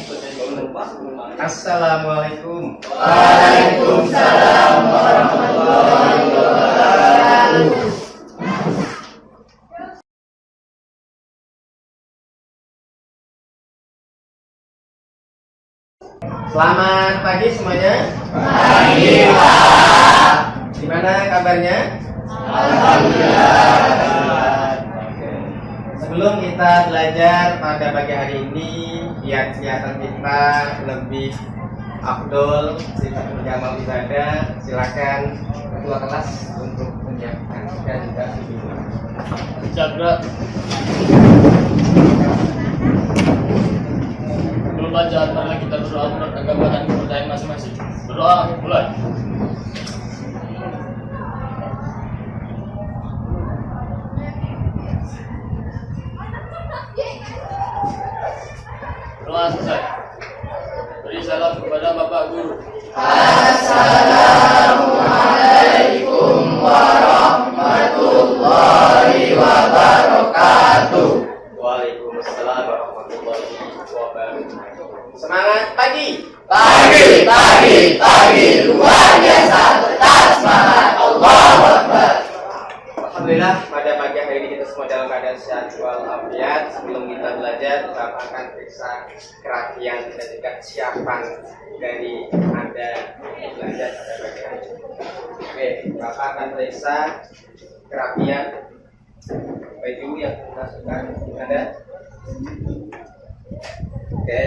Assalamualaikum. Waalaikumsalam warahmatullahi wabarakatuh. Selamat pagi semuanya. Pagi, Pak. Gimana kabarnya? Alhamdulillah. Sebelum kita belajar pada pagi hari ini, biar kelihatan kita lebih afdol, menjamal ibadah, silakan ketua kelas untuk menyiapkan dan juga ibu. Jaga. Sebelum bacaan, marilah kita berdoa menurut agama dan kepercayaan masing-masing. Berdoa, mulai. Doa selesai. Beri salam kepada Bapak Guru. Assalamualaikum warahmatullahi wabarakatuh. Waalaikumsalam warahmatullahi wabarakatuh. Semangat pagi. Pagi, luar biasa. Tetap semangat. Allahu Akbar. Alhamdulillah pada pagi hari ini kita semua dalam keadaan sehat walafiat. Sebelum kita belajar, Bapak akan periksa kerapian dan juga kesiapan dari Anda belajar pada pagi hari ini. Oke, Bapak akan periksa kerapian baju yang kita suka Anda. Oke.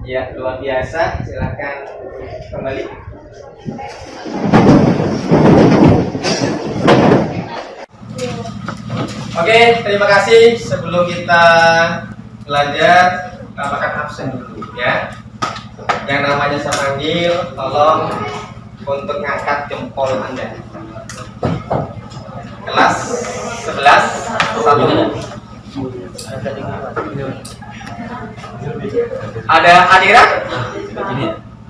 Ya, luar biasa. Silakan kembali. Oke, terima kasih. Sebelum kita belajar, Bapak akan absen dulu ya. Yang namanya saya panggil, tolong untuk ngangkat jempol Anda. Kelas 11 1. Ada Adira?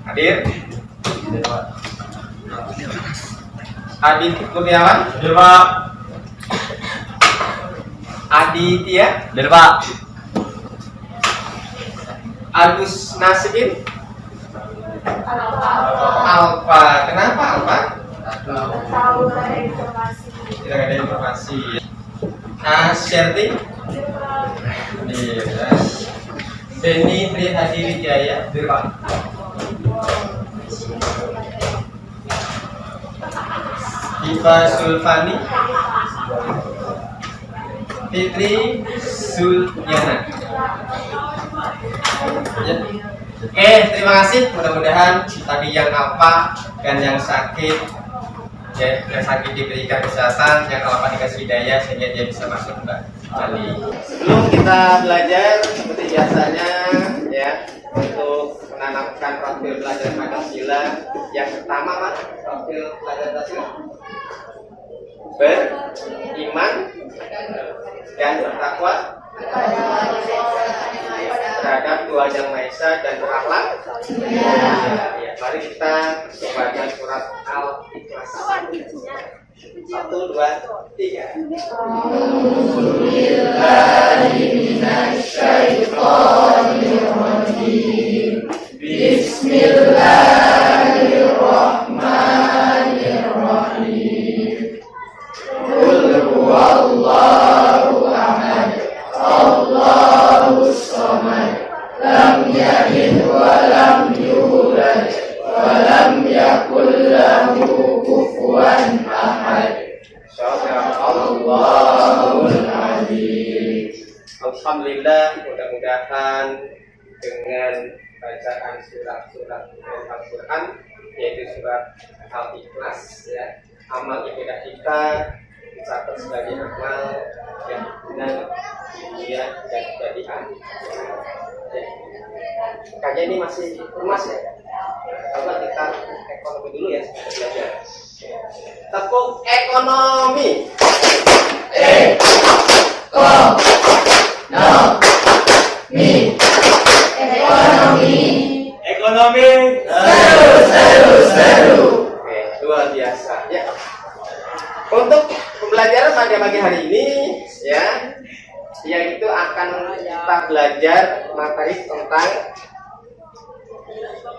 Hadir. Adit Kurniawan? Hadir, Pak. Aditya? Hadir, Pak. Agus Nasikin? Alfa. Kenapa Alfa? Tidak ada informasi. Asyerti? Iya. Beni Trihadi Wijaya? Hadir, Pak. Diva Sulfani? Fitri Sulyana? Ya. Oke, terima kasih. Mudah-mudahan tadi yang apa dan yang sakit, ya, yang sakit diberikan kesehatan, yang apa dikasih hidayah sehingga dia bisa masuk kembali. Sebelum kita belajar seperti biasanya, ya, untuk menanamkan profil belajar Pancasila yang pertama, Pak, profil belajar Pancasila beriman dan bertakwa terhadap Tuhan Yang Maha Esa dan berakhlak. Ya, mari kita baca surat Al-Ikhlas. 1, 2, 3. Bismillahirrahmanirrahim. Qul huwallahu ahad. Allahus samad. Lam yalid wa lam yulad wa lam yakul lahu kufuwan ahad. Allahul Azim. Alhamdulillah, mudah-mudahan dengan bacaan surat-surat Al-Quran, yaitu surat Al-Ikhlas, ya, amal ibadah kita dicatat sebagai amal yang benar, mulia dan jadian. Ya. Kayaknya ini masih rumas ya. Coba kita ekonomi dulu ya, belajar. Tepuk ekonomi. Ekonomi. Seru. Oke, luar biasa ya. Untuk pembelajaran pada pagi hari ini, ya, yaitu akan kita belajar materi tentang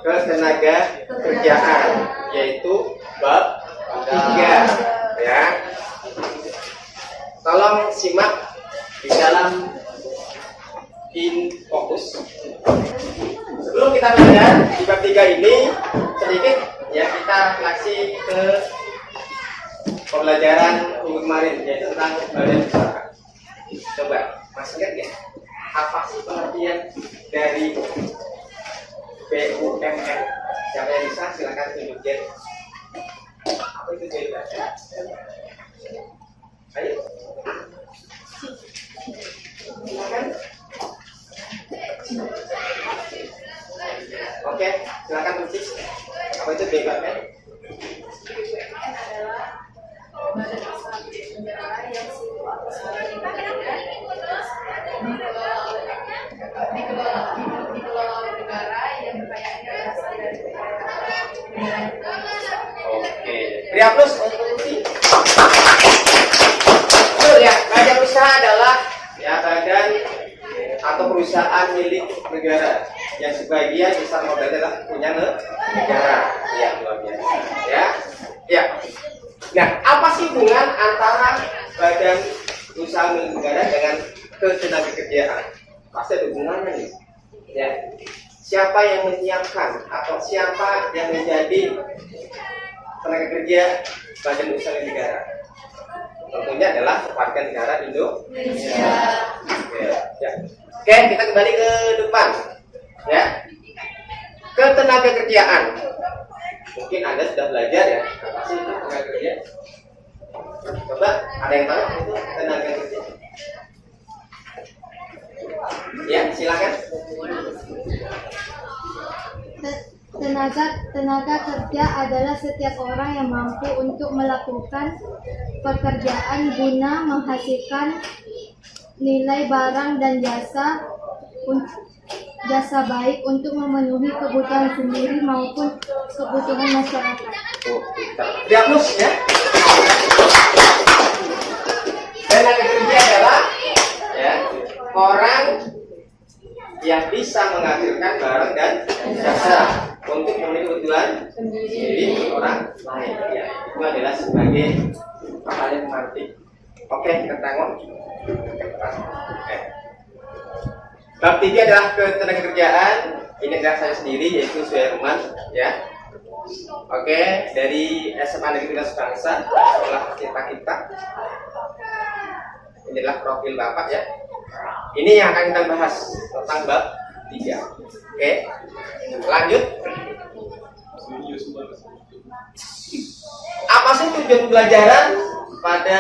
ketenaga kerjaan, yaitu bab 3 ya. Tolong simak di dalam fokus. Sebelum kita belajar di bab 3 ini, sedikit ya kita kasih ke pembelajaran minggu kemarin, yaitu tentang badan usaha. Coba masih ingat ya, apa sih pengertian dari BUMN? Siapa yang bisa silakan tunjukin. Apa itu BUMN? Ayo. Silakan. Oke, silakan tulis. Apa itu BUMN? Badan usaha milik negara yang dikelola oleh negara yang kekayaannya berasal dari Oke, beri aplaus untuk Lutfi. Betul ya, badan usaha adalah ya badan atau perusahaan milik negara yang sebagian besar modalnya adalah punya negara. Ya, luar biasa. Ya. Nah, apa sih hubungan antara badan usaha milik negara dengan ketenagakerjaan? Pasti ada hubungannya nih. Ya. Siapa yang menyiapkan atau siapa yang menjadi tenaga kerja badan usaha milik negara? Tentunya adalah warga negara Indonesia. Ya. Oke, kita kembali ke depan. Ya. Ketenaga kerjaan. Mungkin Anda sudah belajar ya, apa sih itu tenaga kerja? Coba, ada yang tahu itu tenaga kerja? Ya, silakan. Tenaga kerja adalah setiap orang yang mampu untuk melakukan pekerjaan guna menghasilkan nilai barang dan jasa baik untuk memenuhi kebutuhan sendiri maupun kebutuhan masyarakat. Diagnose ya. Tenaga kerja adalah ya orang yang bisa menghasilkan barang dan jasa untuk memenuhi kebutuhan sendiri orang lain. Ya, itu adalah sebagai hal yang penting. Oke, kita tengok. Bab 3 adalah ketenagakerjaan. Ini adalah saya sendiri, yaitu Suherman ya. Oke, dari SMA Negeri Bangsa, sekolah kita. Ini adalah profil Bapak ya. Ini yang akan kita bahas tentang bab 3. Oke, lanjut. Apa sih tujuan pembelajaran pada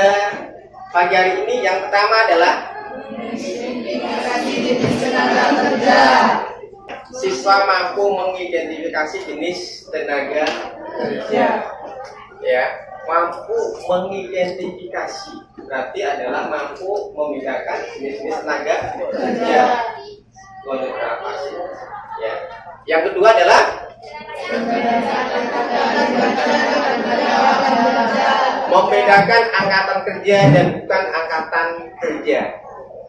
pagi hari ini? Yang pertama adalah tenaga kerja. Siswa mampu mengidentifikasi jenis tenaga kerja. Ya, mampu mengidentifikasi berarti adalah mampu membedakan jenis-jenis tenaga kerja. Itu berapa sih? Ya. Yang kedua adalah membedakan angkatan kerja dan bukan angkatan kerja.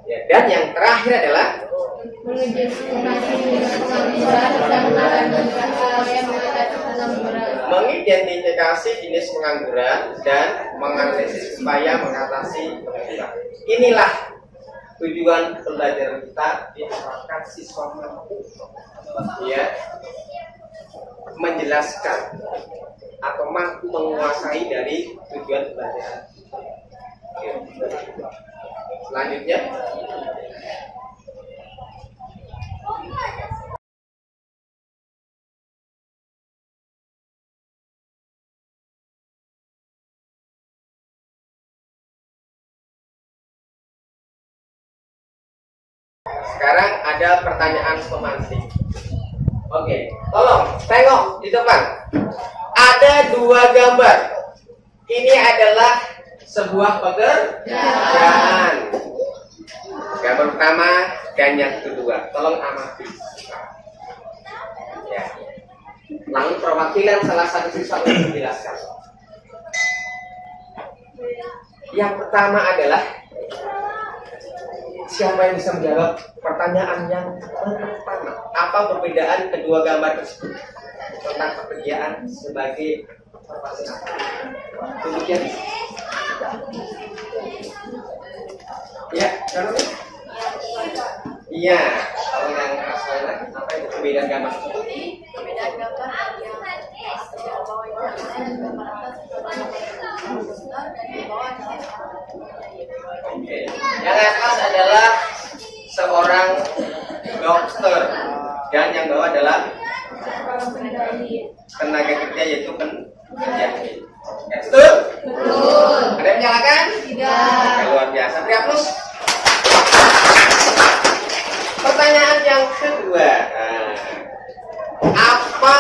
Ya, dan yang terakhir adalah mengidentifikasi jenis pengangguran dan menganalisis upaya mengatasi pengangguran. Inilah tujuan pembelajaran kita, diharapkan siswa mampu ya menjelaskan atau mampu menguasai dari tujuan pembelajaran. Selanjutnya sekarang ada pertanyaan pemancing. Oke, tolong tengok di depan. Ada 2 gambar. Ini adalah sebuah pekerjaan. Gambar pertama dan yang kedua. Tolong amati. Ya. Lalu perwakilan salah satu siswa untuk menjelaskan. Yang pertama adalah Siapa yang bisa menjawab pertanyaan yang pertama? Apa perbedaan kedua gambar tersebut tentang pekerjaan sebagai profesi apa? Demikian. Ya, kalau iya, kalau yang asal apa itu perbedaan gambar tersebut? Perbedaan gambar yang bawah itu gambar atas, dan di bawah Oke. Yang atas adalah seorang dokter dan yang bawah adalah tenaga kerja yaitu penjahit. Ya, betul? Betul. Ada yang menyalakan? Tidak. Oke, luar biasa. Beri aplaus. Pertanyaan yang kedua. Apa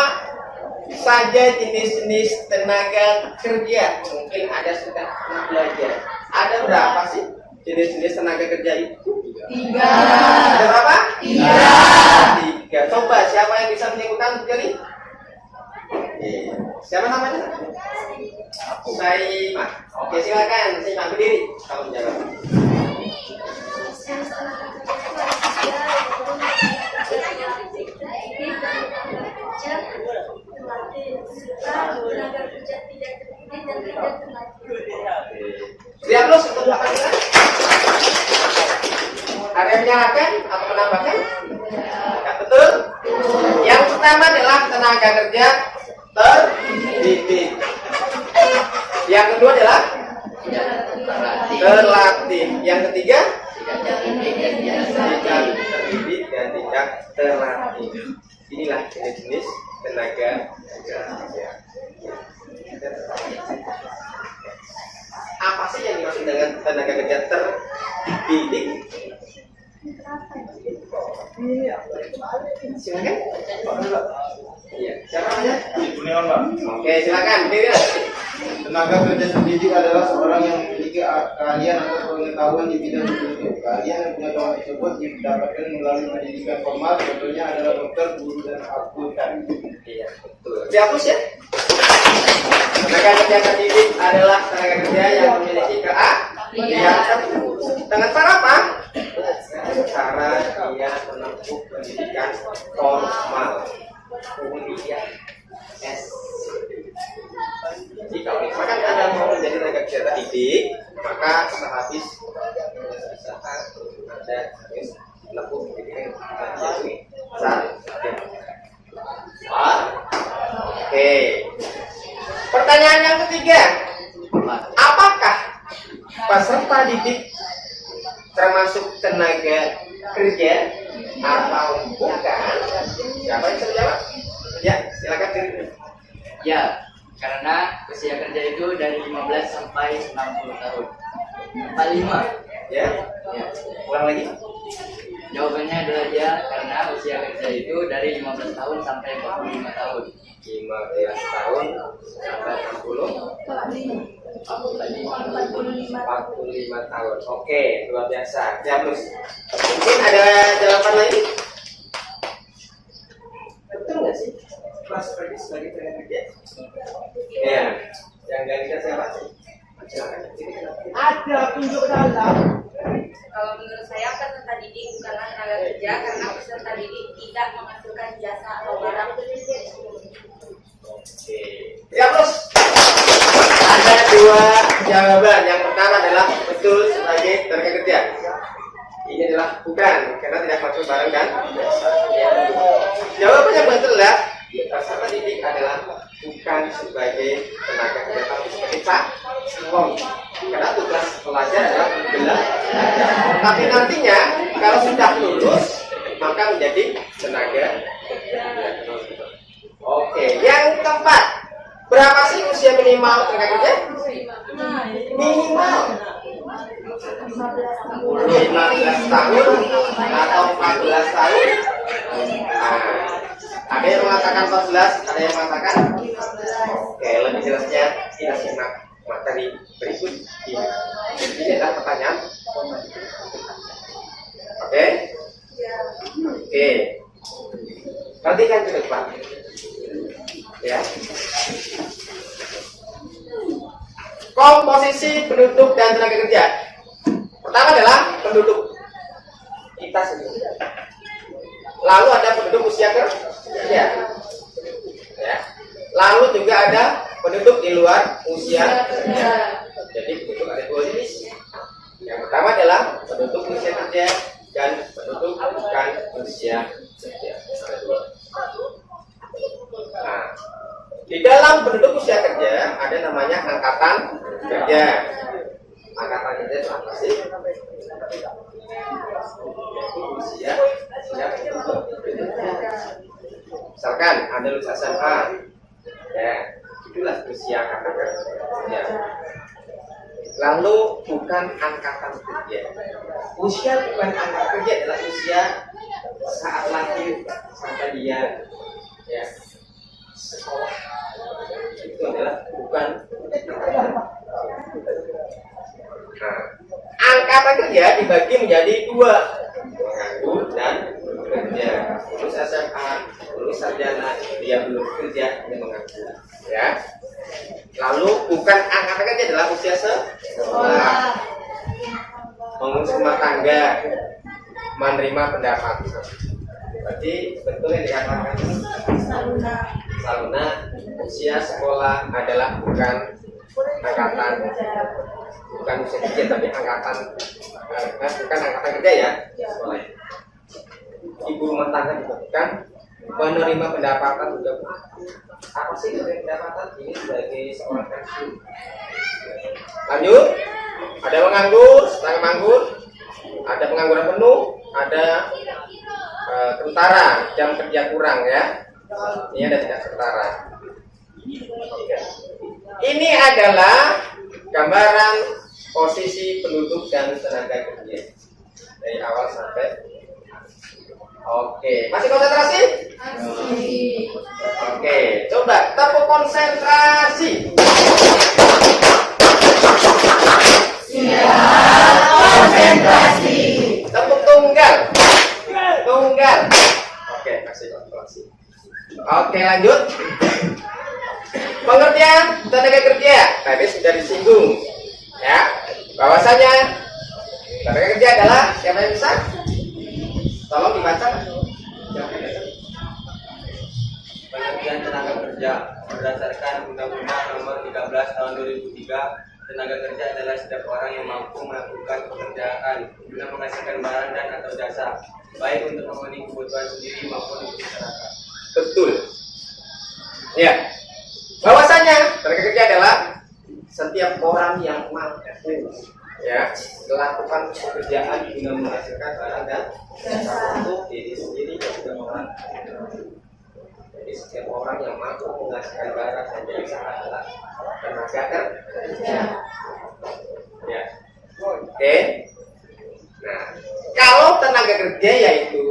saja jenis-jenis tenaga kerja? Mungkin ada sudah pernah belajar. Ada berapa sih jenis-jenis tenaga kerja itu? 3. Ada berapa? 3. Coba siapa yang bisa menyebutkan kali? Siapa namanya? Saimah. Oke, silakan Saimah berdiri kalau menjawab. Siap los untuk pertanyaan? Ada yang menyalakan atau menambahkan? Ya, betul. Yang pertama adalah tenaga kerja terdidik. Yang kedua adalah terlatih. Yang ketiga tidak terdidik dan tidak terlatih. Inilah jenis-jenis tenaga kerja. Apa sih yang dimaksud dengan tenaga kerja terdidik? Silakan. Iya, siapa namanya? Oke, silakan. Tenaga kerja terdidik adalah seorang yang memiliki keahlian atau pengetahuan di bidang tertentu. Keahlian yang punya kawan tersebut didapatkan melalui pendidikan formal, contohnya adalah dokter, guru, dan akuntan. Iya, betul. Dihapus ya. Tenaga kerja terdidik adalah tenaga kerja yang memiliki keahlian dengan cara apa? Cara dia menempuh pendidikan formal. Kemudian S. Jika misalkan Anda mau menjadi tenaga kerja terdidik, maka sehabis usaha Anda harus menempuh pendidikan sarjana. Oke. Pertanyaan yang ketiga, apakah peserta didik termasuk tenaga kerja atau bukan? Siapa yang bisa jawab? Ya, silakan diri. Ya, karena usia kerja itu dari 15 sampai 60 tahun. 45. Ya, Ya. ulang lagi. Jawabannya adalah ya, karena usia kerja itu dari 15 tahun sampai 45 tahun. 15 tahun sampai 45 tahun. Oke, luar biasa. Ya, terus. Mungkin ada jawaban lagi? Betul nggak sih? Kelas kerja sebagai tenaga kerja? Iya. Yang nggak bisa siapa sih? Silakan. Ada tunjuk dalam. Kalau menurut saya peserta didik bukanlah tenaga kerja karena peserta didik tidak menghasilkan jasa atau barang. Oke. Ya, terus. Ada 2 jawaban. Yang pertama adalah betul sebagai tenaga kerja. Ini adalah bukan, karena tidak masuk barang dan jasa. Jawabannya betul lah. Peserta didik adalah bukan sebagai tenaga kerja tapi sebagai calon. Karena tugas pelajar adalah belajar. Tapi nantinya kalau sudah lulus maka menjadi tenaga kerja. Oke, yang keempat, berapa sih usia minimal tenaga kerja? Minimal 15 tahun atau 14 tahun. Ada yang mengatakan 14, ada yang mengatakan 15. Oke, lebih jelasnya kita simak materi berikut ini. Ini adalah pertanyaan. Oke? Oke. Perhatikan ke depan. Ya. Komposisi penduduk dan tenaga kerja. Pertama adalah penduduk. aktivitas itu. Lalu ada penduduk usia kerja. Ya. Lalu juga ada penduduk di luar usia kerja. Jadi penduduk ada dua jenis. Yang pertama adalah penduduk usia kerja dan penduduk bukan usia kerja. Ada dua. Nah, di dalam penduduk usia kerja ada namanya angkatan kerja. Angkatan kerja itu apa sih? Yaitu usia kerja. Misalkan ada lulusan SMA, ya itulah usia angkatan kerja. Lalu bukan angkatan kerja. Usia bukan angkatan kerja adalah usia saat lahir sampai dia ya sekolah. Itu adalah bukan. Nah, angkatan kerja dibagi menjadi dua, menganggur dan bekerja. Lulus SMA, lulus sarjana, dia belum bekerja, dia menganggur. Ya. Lalu bukan angkatan kerja adalah usia sekolah, mengurus rumah tangga, menerima pendapatan. Berarti betul yang dikatakan Saluna, usia sekolah adalah bukan angkatan, bukan usia kerja tapi angkatan, bukan angkatan kerja ya. Sekolah. Ibu rumah tangga juga bukan, menerima pendapatan juga bukan. Apa sih menerima pendapatan? Ini sebagai seorang pensiun. Lanjut, ada menganggur, setengah menganggur, ada pengangguran penuh, ada tentara, jam kerja kurang ya. Ini ada tidak tentara. Ini adalah gambaran posisi penduduk dan tenaga kerja dari awal sampai. Oke, masih konsentrasi? Oke, coba tepuk konsentrasi. Siap konsentrasi. Tepuk tunggal. Tunggal. Oke, kasih konsentrasi. Oke, lanjut. Pengertian tenaga kerja tadi sudah disinggung ya, bahwasanya tenaga kerja adalah siapa yang bisa? Tolong dibaca. Pengertian tenaga kerja berdasarkan Undang-Undang Nomor 13 Tahun 2003, tenaga kerja adalah setiap orang yang mampu melakukan pekerjaan guna menghasilkan barang dan atau jasa, baik untuk memenuhi kebutuhan sendiri maupun untuk masyarakat. Betul. Ya. Bahwasanya tenaga kerja adalah setiap orang yang mampu ya melakukan pekerjaan guna menghasilkan barang dan jasa untuk diri sendiri dan juga orang. Jadi setiap orang yang mampu menghasilkan barang dan jasa adalah tenaga kerja. Ya. Oke. Nah, kalau tenaga kerja yaitu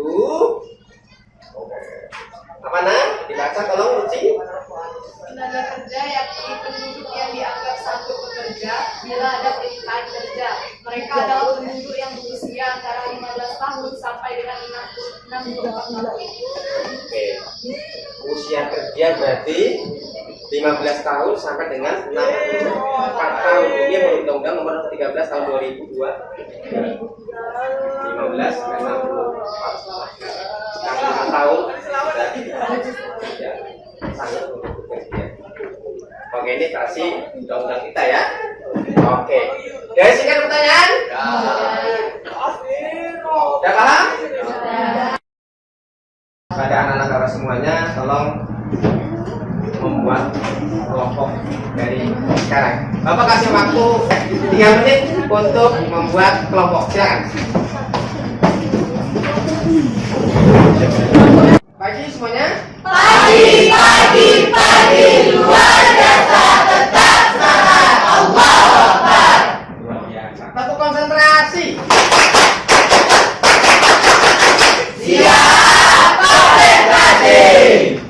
apa dibaca tolong Uci. Tenaga kerja yakni penduduk yang dianggap sanggup bekerja bila ada perintah kerja. Mereka adalah penduduk yang berusia antara 15 tahun sampai dengan 64 tahun. Oke. Usia kerja berarti 15 tahun sampai dengan 64 tahun. Ini menurut Undang-Undang Nomor 13 Tahun 2002. 15 sampai 64. 65 tahun sudah ya, sangat untuk bekerja. Oke, ini versi undang-undang kita ya. Oke. Dari sekian pertanyaan? Sudah paham? Pada anak-anak Bapak semuanya, tolong membuat kelompok dari sekarang. Bapak kasih waktu 3 menit untuk membuat kelompok. Silakan. Pagi semuanya. Pagi, pagi, pagi, luar biasa, tetap semangat, Allahu Akbar. Luar biasa. Satu konsentrasi. Siap konsentrasi.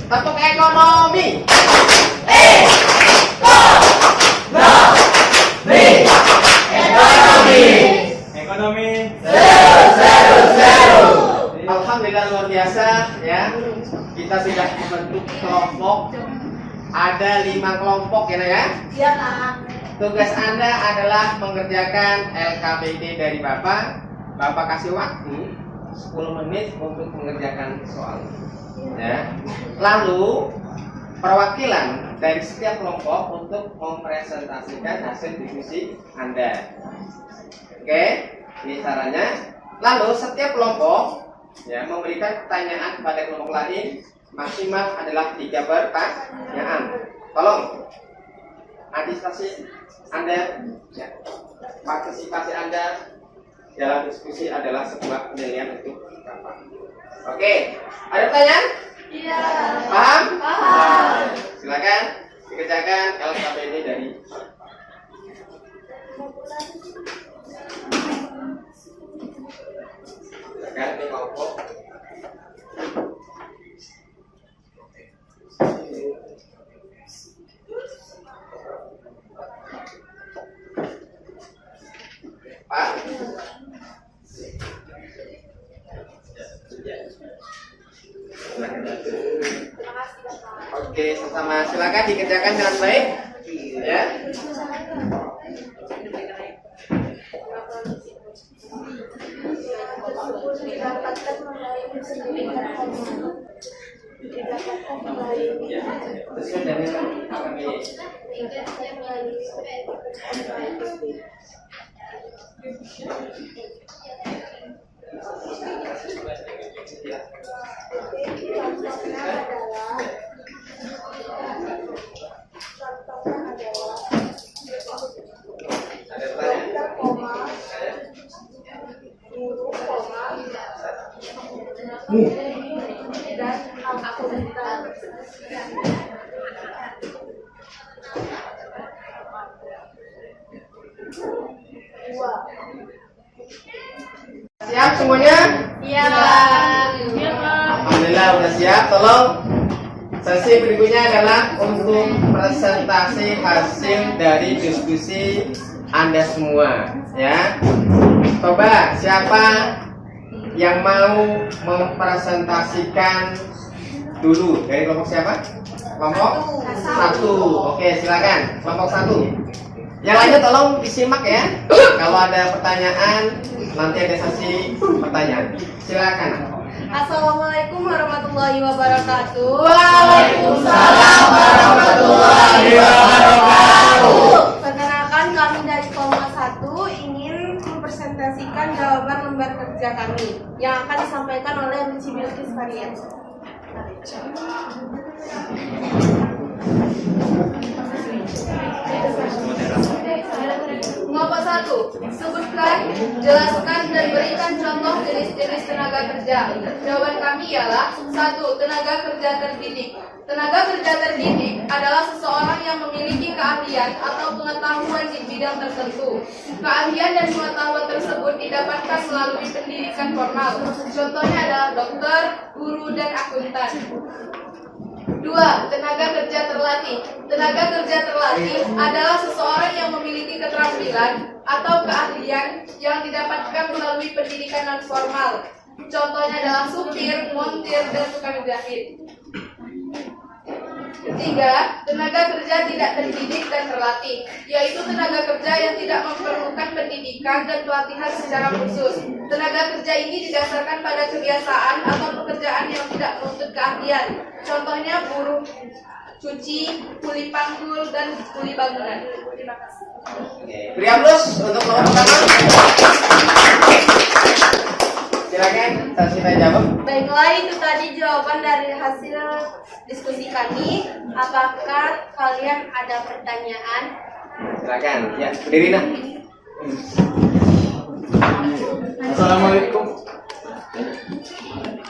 Satu ekonomi. Ekonomi. Alhamdulillah luar biasa ya. Kita sudah membentuk kelompok. Ada 5 kelompok ya. Iya, Kak. Tugas Anda adalah mengerjakan LKPD dari Bapak. Bapak kasih waktu 10 menit untuk mengerjakan soal. Ya. Lalu perwakilan dari setiap kelompok untuk mempresentasikan hasil diskusi Anda. Oke, ini caranya. Lalu setiap kelompok ya memberikan pertanyaan kepada kelompok lain, maksimal adalah 3 pertanyaan. Tolong antisipasi Anda, ya, partisipasi Anda dalam diskusi adalah sebuah penilaian untuk Bapak. Oke, ada pertanyaan? Iya. Paham? Paham. Silakan dikerjakan LKPD dari silakan di kelompok. Pak. Oke, sama silakan dikerjakan dengan baik. Ya. Sesuai dengan apa ini? Siap semuanya? Iya, Pak. Iya, Pak. Alhamdulillah udah siap. Tolong sesi berikutnya adalah untuk presentasi hasil dari diskusi Anda semua, ya. Coba siapa yang mau mempresentasikan dulu dari kelompok siapa? Kelompok 1. Oke, silakan. Kelompok 1. Yang lainnya tolong disimak ya. Kalau ada pertanyaan nanti ada sesi pertanyaan. Silakan. Assalamualaikum warahmatullahi wabarakatuh. Waalaikumsalam warahmatullahi wabarakatuh. Perkenalkan, kami dari kelompok 1 ingin mempresentasikan jawaban lembar kerja kami yang akan disampaikan oleh Ruci Bilkis Varian. Kelompok 1, sebutkan, jelaskan dan berikan contoh jenis-jenis tenaga kerja. Jawaban kami ialah 1. Tenaga kerja terdidik. Tenaga kerja terdidik adalah seseorang yang memiliki keahlian atau pengetahuan di bidang tertentu. Keahlian dan pengetahuan tersebut didapatkan melalui pendidikan formal. Contohnya adalah dokter, guru, dan akuntan. 2. Tenaga kerja terlatih. Tenaga kerja terlatih adalah seseorang yang memiliki keterampilan atau keahlian yang didapatkan melalui pendidikan non formal. Contohnya adalah supir, montir, dan tukang jahit. 3. Tenaga kerja tidak terdidik dan terlatih, yaitu tenaga kerja yang tidak memerlukan pendidikan dan pelatihan secara khusus. Tenaga kerja ini didasarkan pada kebiasaan atau pekerjaan yang tidak menuntut keahlian. Contohnya buruh cuci, kuli panggul, dan kuli bangunan. Terima kasih. Beri aplaus untuk kelompok pertama. Silakan, sesi tanya jawab. Baiklah, itu tadi jawaban dari hasil diskusi kami. Apakah kalian ada pertanyaan? Silakan, ya berdiri nak. Assalamualaikum.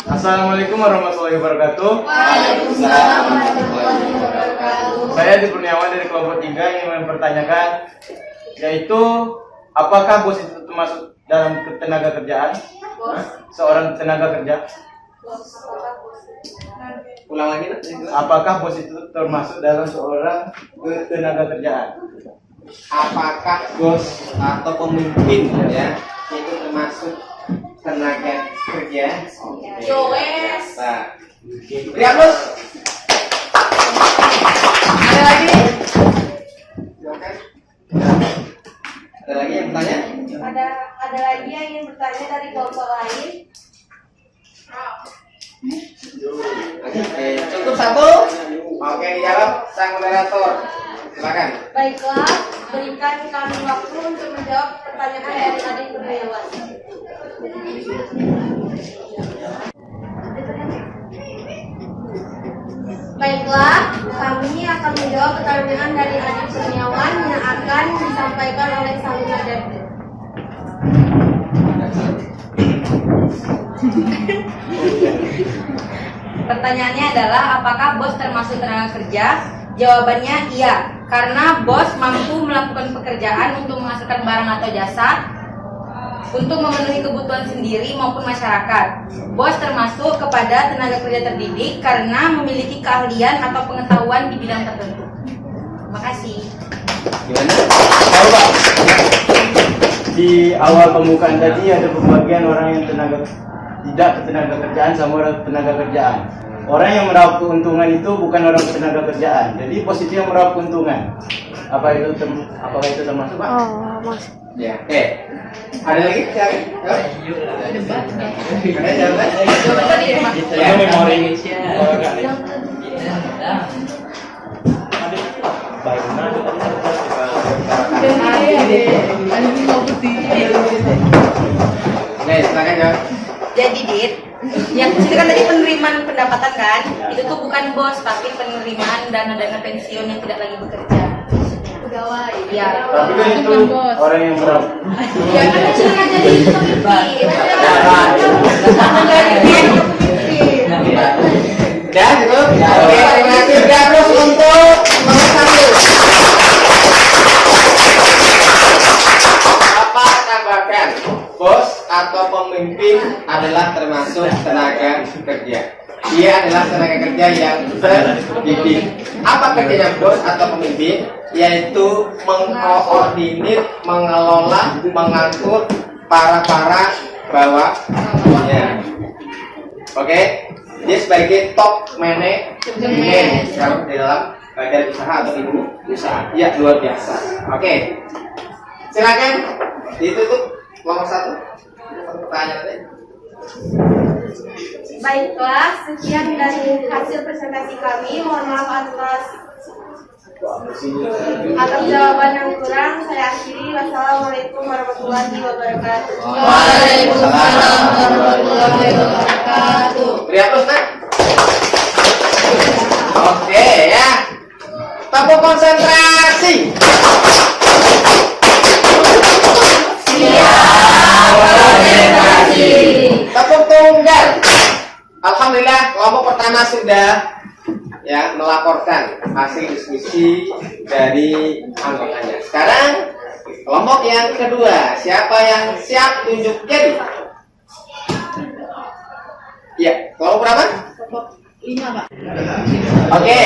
Assalamualaikum warahmatullahi wabarakatuh. Waalaikumsalam warahmatullahi wabarakatuh. Saya Di Kurniawan dari kelompok 3 ingin mempertanyakan, yaitu apakah bos itu termasuk dalam tenaga kerjaan? Bos? Seorang tenaga kerja. Bos, apakah bos? Ulang lagi nak. Apakah bos itu termasuk dalam seorang tenaga kerjaan? Apakah bos atau pemimpin ya itu termasuk tenaga kerja? Joes. Nah, beri aplaus. Ada lagi? Silakan. Ada lagi yang bertanya? Ada lagi yang ingin bertanya dari kelompok lain? Oke, cukup satu. Oke, dijawab sang moderator. Silakan. Baiklah, berikan kami waktu untuk menjawab pertanyaan dari adik-adik kurniawan. Baiklah, kami akan menjawab pertanyaan dari adik kurniawan yang akan disampaikan oleh Salina Depti. Pertanyaannya adalah apakah bos termasuk tenaga kerja? Jawabannya iya, karena bos mampu melakukan pekerjaan untuk menghasilkan barang atau jasa untuk memenuhi kebutuhan sendiri maupun masyarakat. Bos termasuk kepada tenaga kerja terdidik karena memiliki keahlian atau pengetahuan di bidang tertentu. Terima kasih. Gimana? Tahu Pak? Di awal pembukaan tadi ada pembagian orang yang tidak ketenaga kerjaan sama orang tenaga kerjaan. Orang yang meraup keuntungan itu bukan orang tenaga kerjaan. Jadi posisi yang meraup keuntungan. Apakah itu termasuk Pak? Oh, Mas. Ya, oke. Ada lagi? Silakan. Ada jawaban? Itu memori. Oke, silakan jawab. Jadi Dit, yang itu kan tadi penerimaan pendapatan kan? Itu tuh bukan bos, tapi penerimaan dana-dana pensiun yang tidak lagi bekerja. Pegawai. Ya. Tapi kan itu orang yang meraup. Ya kan kecil aja jadi pemimpin. Ya, cukup. Oke, terima kasih. Terus untuk nomor 1. Bapak tambahkan, bos atau pemimpin adalah termasuk tenaga kerja. Dia adalah tenaga kerja yang terdidik. Apa kerjanya bos atau pemimpin? Yaitu mengkoordinir, mengelola, mengatur para bawahnya. Oke, dia sebagai top manajemen di dalam badan usaha atau ibu usaha. Ya, luar biasa. Oke, silakan ditutup nomor 1. Pertanyaan. Baiklah, sekian dari hasil presentasi kami. Mohon maaf atas jawaban yang kurang. Saya akhiri. Wassalamualaikum warahmatullahi wabarakatuh. Waalaikumsalam warahmatullahi wabarakatuh. Beri aplaus, Nak. Oke ya. Tepuk konsentrasi. Tepuk tunggal. Alhamdulillah kelompok pertama sudah ya melaporkan hasil diskusi dari anggotanya. Sekarang kelompok yang kedua, siapa yang siap tunjuk jari? Ya, kelompok berapa? 5, Pak. Oke,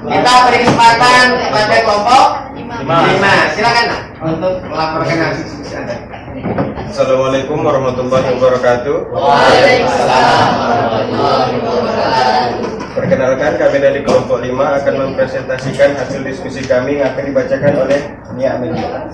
kita beri kesempatan kepada kelompok 5. Silakan Nak, untuk melaporkan hasil diskusi Anda. Assalamualaikum warahmatullahi wabarakatuh. Waalaikumsalam warahmatullahi wabarakatuh. Perkenalkan, kami dari kelompok 5 akan mempresentasikan hasil diskusi kami yang akan dibacakan oleh Nia Amelia.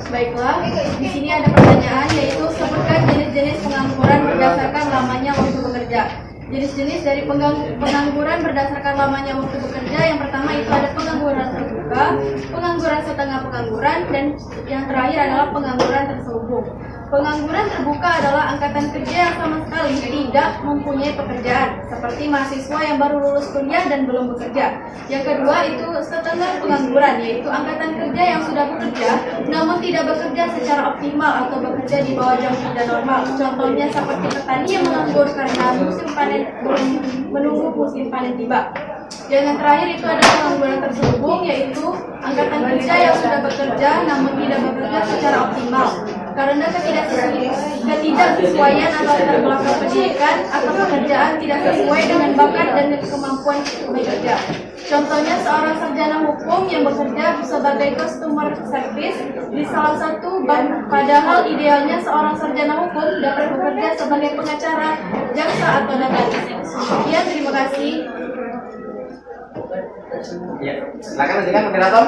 Baiklah, di sini ada pertanyaan yaitu sebutkan jenis-jenis pengangguran berdasarkan lamanya waktu bekerja. Jenis-jenis dari pengangguran berdasarkan lamanya waktu bekerja, yang pertama itu ada pengangguran terbuka, pengangguran setengah pengangguran, dan yang terakhir adalah pengangguran terselubung. Pengangguran terbuka adalah angkatan kerja yang sama sekali tidak mempunyai pekerjaan, seperti mahasiswa yang baru lulus kuliah dan belum bekerja. Yang kedua itu setengah pengangguran, yaitu angkatan kerja yang sudah bekerja namun tidak bekerja secara optimal atau bekerja di bawah jam kerja normal. Contohnya seperti petani yang menganggur karena musim panen belum menunggu musim panen tiba. Dan yang terakhir itu ada pengangguran terselubung, yaitu angkatan kerja yang sudah bekerja namun tidak bekerja secara optimal karena ketidaksesuaian atau latar belakang pendidikan atau pekerjaan tidak sesuai dengan bakat dan kemampuan bekerja. Contohnya seorang sarjana hukum yang bekerja sebagai customer service di salah satu bank, padahal idealnya seorang sarjana hukum dapat bekerja sebagai pengacara, jaksa atau notaris. Sekian, terima kasih. Ya, silakan lanjutkan moderator.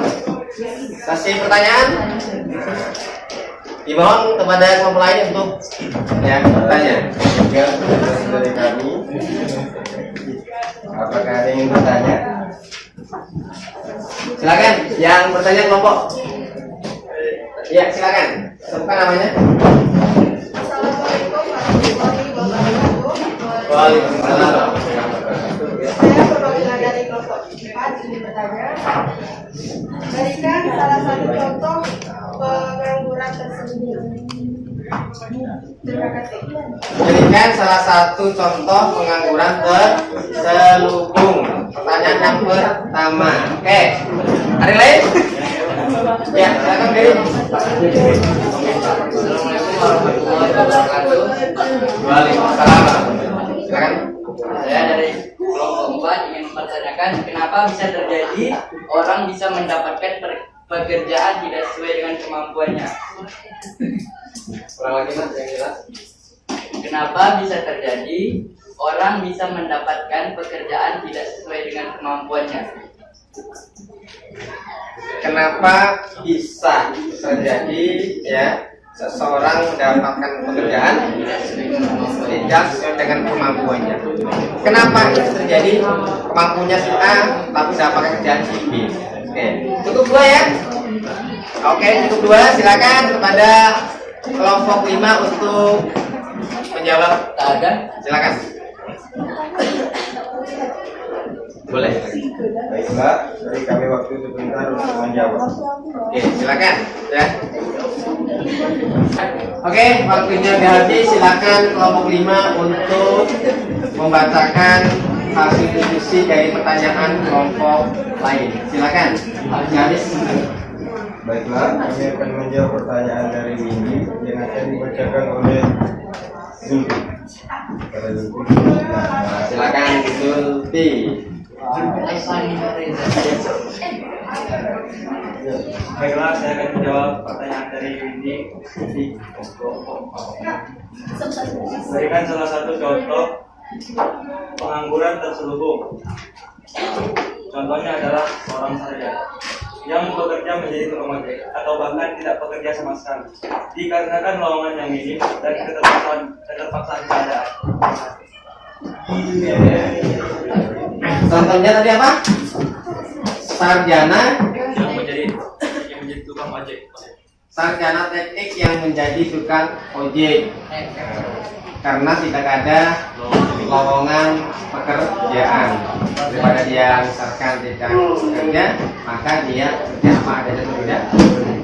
Sesi pertanyaan. Dimohon kepada kelompok lain untuk ya bertanya. Ya, dari kami. Apakah ada yang ingin bertanya? Silakan, yang bertanya kelompok. Ya, silakan. Sebutkan namanya. Assalamualaikum warahmatullahi wabarakatuh. Waalaikumsalam. Saya perwakilan dari kelompok 4 ingin bertanya. Berikan salah satu contoh pengangguran tersebut. Terima kasih. Berikan salah satu contoh pengangguran terselubung. Pertanyaan yang pertama. Oke. Ada yang lain? Ya, silakan diri. Assalamualaikum warahmatullahi wabarakatuh. Waalaikumsalam. Silakan. Saya dari kelompok 4 ingin mempertanyakan kenapa bisa terjadi orang bisa mendapatkan pekerjaan tidak sesuai dengan kemampuannya. Kurang lagi Mas yang jelas. Kenapa bisa terjadi orang bisa mendapatkan pekerjaan tidak sesuai dengan kemampuannya? Kenapa bisa terjadi ya seseorang mendapatkan pekerjaan tidak sesuai dengan kemampuannya? Kenapa itu terjadi? Kemampuannya si A tapi dapat kerjaan si B. Oke, cukup 2 ya. Oke, cukup 2. Silakan kepada kelompok 5 untuk menjawab. Tak ada. Silakan. Boleh. Baiklah, beri kami waktu sebentar untuk menjawab. Oke, silakan ya. Oke, waktunya udah habis. Silakan kelompok 5 untuk membacakan hasil diskusi dari pertanyaan kelompok lain. Silakan. Waktunya habis. Baiklah, kami akan menjawab pertanyaan dari Windy yang akan dibacakan oleh Zulfi. Pada Zulfi. Nah, Silakan Zulfi. Baiklah, saya akan menjawab pertanyaan dari Windy. Berikan salah satu contoh pengangguran terselubung. Contohnya adalah seorang sarjana yang bekerja menjadi tukang ojek atau bahkan tidak bekerja sama sekali dikarenakan lowongan yang minim dan keterpaksaan keadaan. Contohnya tadi apa? Sarjana Yang menjadi tukang ojek. sarjana teknik yang menjadi tukang ojek karena tidak ada lowongan pekerjaan. Daripada dia misalkan tidak bekerja, maka dia kerja apa adanya tidak.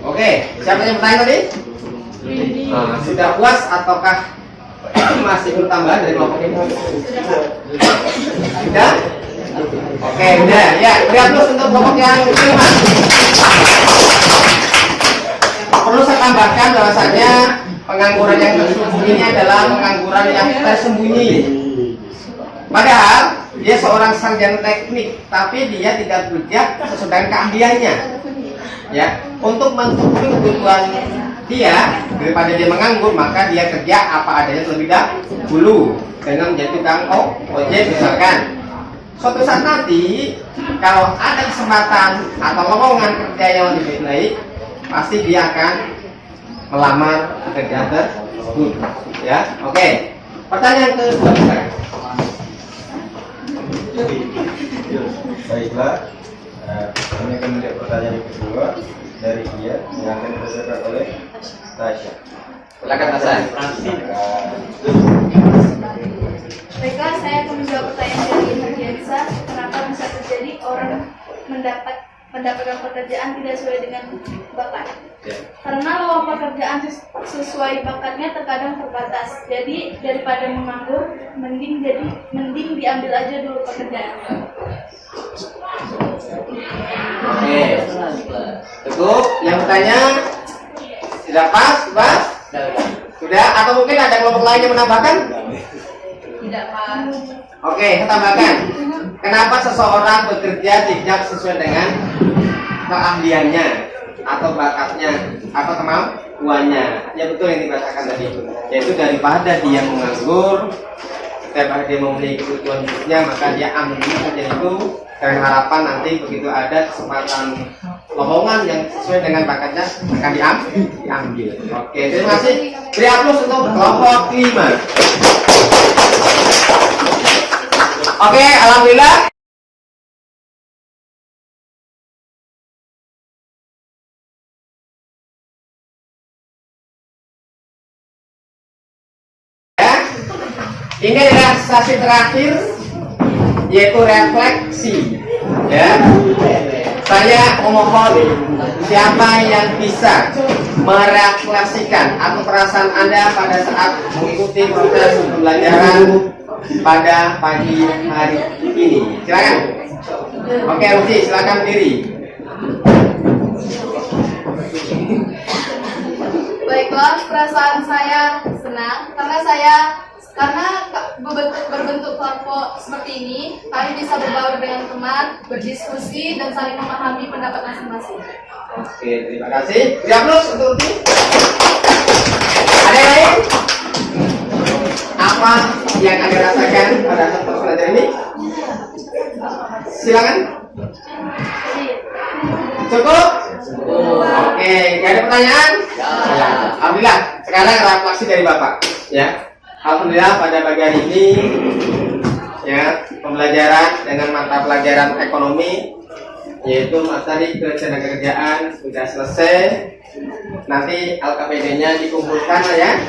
Oke, siapa yang bertanya tadi? Sudah puas ataukah masih perlu tambahan dari kelompok ini? Sudah? Oke, udah. Ya, lihat terus untuk kelompok yang kelima. Perlu saya tambahkan bahwasanya pengangguran yang tersembunyi ini adalah pengangguran yang tersembunyi. Padahal dia seorang sarjana teknik, tapi dia tidak bekerja sesuai dengan keahliannya. Ya, untuk mencukupi kebutuhan dia daripada dia menganggur, maka dia kerja apa adanya terlebih dahulu dengan menjadi tukang ojek misalkan. Suatu saat nanti kalau ada kesempatan atau lowongan kerja yang lebih baik, pasti dia akan melamar pekerjaan tersebut. Ya, oke. Pertanyaan kedua. baiklah, kami akan melihat pertanyaan yang kedua dari dia yang akan dibacakan oleh Tasya. Silakan Hasan. Baiklah, saya akan menjawab pertanyaan dari Herdiansa. Kenapa bisa terjadi orang mendapatkan pekerjaan tidak sesuai dengan bakat? Karena lowongan pekerjaan sesuai bakatnya terkadang terbatas. Jadi daripada menganggur, mending diambil aja dulu pekerjaannya. Oke. Cukup. Yang bertanya sudah pas? Sudah? Atau mungkin ada kelompok lain yang menambahkan? Tidak Pak. Oke, saya tambahkan. Kenapa seseorang bekerja tidak sesuai dengan keahliannya atau bakatnya atau kemampuannya? Ya betul yang dibacakan tadi, yaitu daripada dia menganggur, setiap hari dia memiliki kebutuhan hidupnya, maka dia ambil saja itu dengan harapan nanti begitu ada kesempatan lowongan yang sesuai dengan bakatnya akan diambil. Oke, terima kasih. Beri aplaus untuk kelompok 5. Oke, alhamdulillah. Ini adalah sesi terakhir, yaitu refleksi. Ya, saya memohon siapa yang bisa merefleksikan atau perasaan Anda pada saat mengikuti proses pembelajaran pada pagi hari ini. Silakan. Oke, Ruti, silakan berdiri. Baiklah, perasaan saya senang karena berbentuk kelompok seperti ini, kami bisa berbaur dengan teman, berdiskusi dan saling memahami pendapat masing-masing. Oke, terima kasih. Beri aplaus untuk Ruti. Ada yang lain? Apa yang Anda rasakan pada saat proses belajar ini? Silakan. Cukup? Oke, nggak ada pertanyaan? Ya. Alhamdulillah. Sekarang refleksi dari Bapak. Ya. Alhamdulillah pada pagi hari ini, ya, pembelajaran dengan mata pelajaran ekonomi, yaitu materi ketenagakerjaan sudah selesai. Nanti LKPD-nya dikumpulkan ya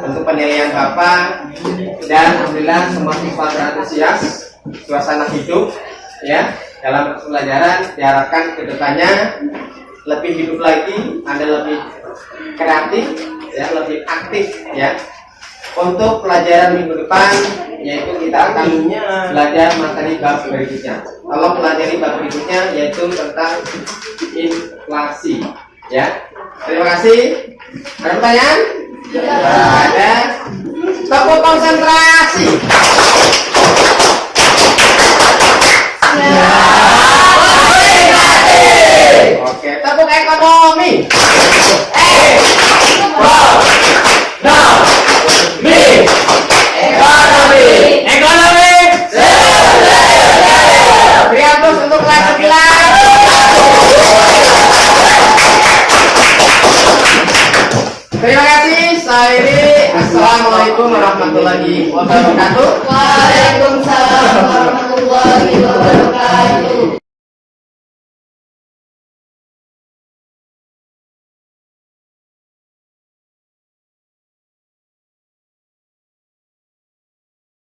untuk penilaian Bapak, dan alhamdulillah semua siswa antusias, suasana hidup ya dalam pembelajaran. Diharapkan kedepannya lebih hidup lagi, Anda lebih kreatif ya, lebih aktif ya. Untuk pelajaran minggu depan, yaitu kita akan belajar materi bab berikutnya. Kalau pelajari bab berikutnya yaitu tentang inflasi ya. Terima kasih. Ada pertanyaan? Ada. Tepuk konsentrasi. Oke, tepuk ekonomi.